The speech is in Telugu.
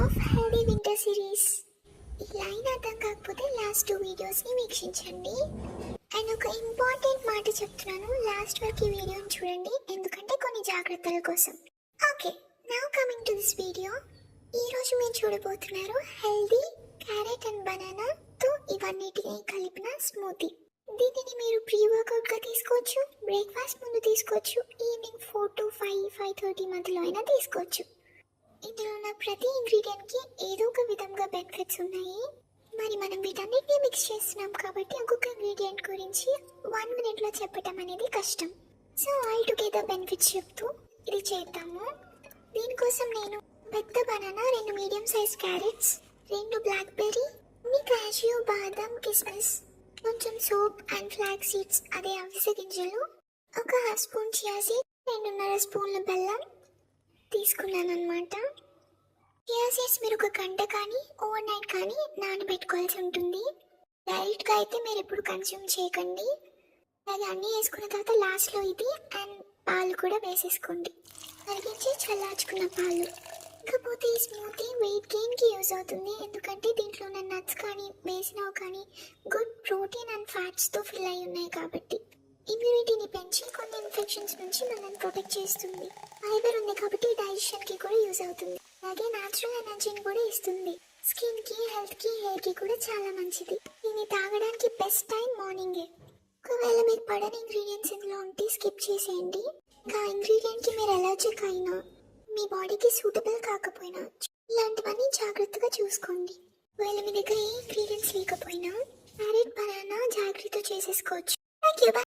Of healthy winter series. ఈ లైన్ అర్థం కాకపోతే లాస్ట్ 2 వీడియోస్ని వీక్షించండి. అండ్ ఒక ఇంపార్టెంట్ మాట చెప్తున్నాను, లాస్ట్ వరకు ఈ వీడియోని చూడండి, ఎందుకంటే కొన్ని జాగ్రత్తల కోసం. Okay, now coming to this video. ఈరోజు మీరు చూడబోతున్నారు హెల్దీ క్యారెట్ అండ్ బనానాతో ఇవన్నిటిని కలిపిన స్మూతీ. దీనిని మీరు ప్రీ వర్కౌట్గా తీసుకోవచ్చు, బ్రేక్ఫాస్ట్ ముందు తీసుకోవచ్చు, ఈవినింగ్ 4 to 5:30 మధ్యలో అయినా తీసుకోవచ్చు. ఇందులో ఉన్న ప్రతి ఇంగ్రీడియంట్కి ఏదో ఒక విధంగా బెనిఫిట్స్ ఉన్నాయి. మరి మనం వీటన్నిటిని మిక్స్ చేస్తున్నాం కాబట్టి ఒక్కొక్క ఇంగ్రీడియంట్ గురించి 1 minute చెప్పటం అనేది కష్టం. సో ఆల్ టుగెదర్ బెనిఫిట్స్ చెప్తూ ఇది చేద్దాము. దీనికోసం నేను పెద్ద banana, 2 medium size carrots, 2 blackberry, cashew, బాదం, కిస్మిస్, కొంచెం సోప్ అండ్ ఫ్లాక్ సీడ్స్, అదే అవిసె గింజలు, 1/2 స్పూన్ చియా సీడ్స్, 2.5 స్పూన్ల బెల్లం తీసుకున్నాను అనమాట. చియా సీడ్స్ మీరు 1 గంట కానీ ఓవర్ నైట్ కానీ నానబెట్టుకోవాల్సి ఉంటుంది. డైరెక్ట్గా అయితే మీరు ఎప్పుడు కన్స్యూమ్ చేయకండి. అలాగే అన్నీ వేసుకున్న తర్వాత లాస్ట్లో ఇది అండ్ పాలు కూడా వేసేసుకోండి, మరిగించి చల్లార్చుకున్న పాలు. ఇకపోతే ఈ స్మూతీ వెయిట్ గెయిన్కి యూజ్ అవుతుంది, ఎందుకంటే దీంట్లో ఉన్న నట్స్ కానీ వేసినవి కానీ గుడ్ ప్రోటీన్ అండ్ ఫ్యాట్స్తో ఫిల్ అయి ఉన్నాయి కాబట్టి. ఇమ్యూనిటీని పెంచి కొన్ని ఇన్ఫెక్షన్స్ నుంచి మనల్ని ప్రొటెక్ట్ చేస్తుంది. ఫైబర్ ఉంది కాబట్టి డైజెషన్కి కూడా యూజ్ అవుతుంది. అలాగే న్యాచురల్ ఎనర్జీని కూడా ఇస్తుంది. స్కిన్కి, హెల్త్కి, హెయిర్కి కూడా చాలా మంచిది. దీన్ని తాగడానికి బెస్ట్ టైం మార్నింగే. ఒకవేళ మీకు పడని ఇంగ్రీడియంట్స్ ఇందులో ఉంటే స్కిప్ చేసేయండి. ఇంకా ఇంగ్రీడియంట్కి మీరు ఎలర్జిక్ అయినా, మీ బాడీకి సూటబుల్ కాకపోయినా ఇలాంటివన్నీ జాగ్రత్తగా చూసుకోండి. ఒకవేళ మీ దగ్గర ఏ ఇంగ్రీడియంట్స్ లేకపోయినా క్యారెట్, బనానా జాగ్రత్తగా చేసేసుకోవచ్చు. Thank you.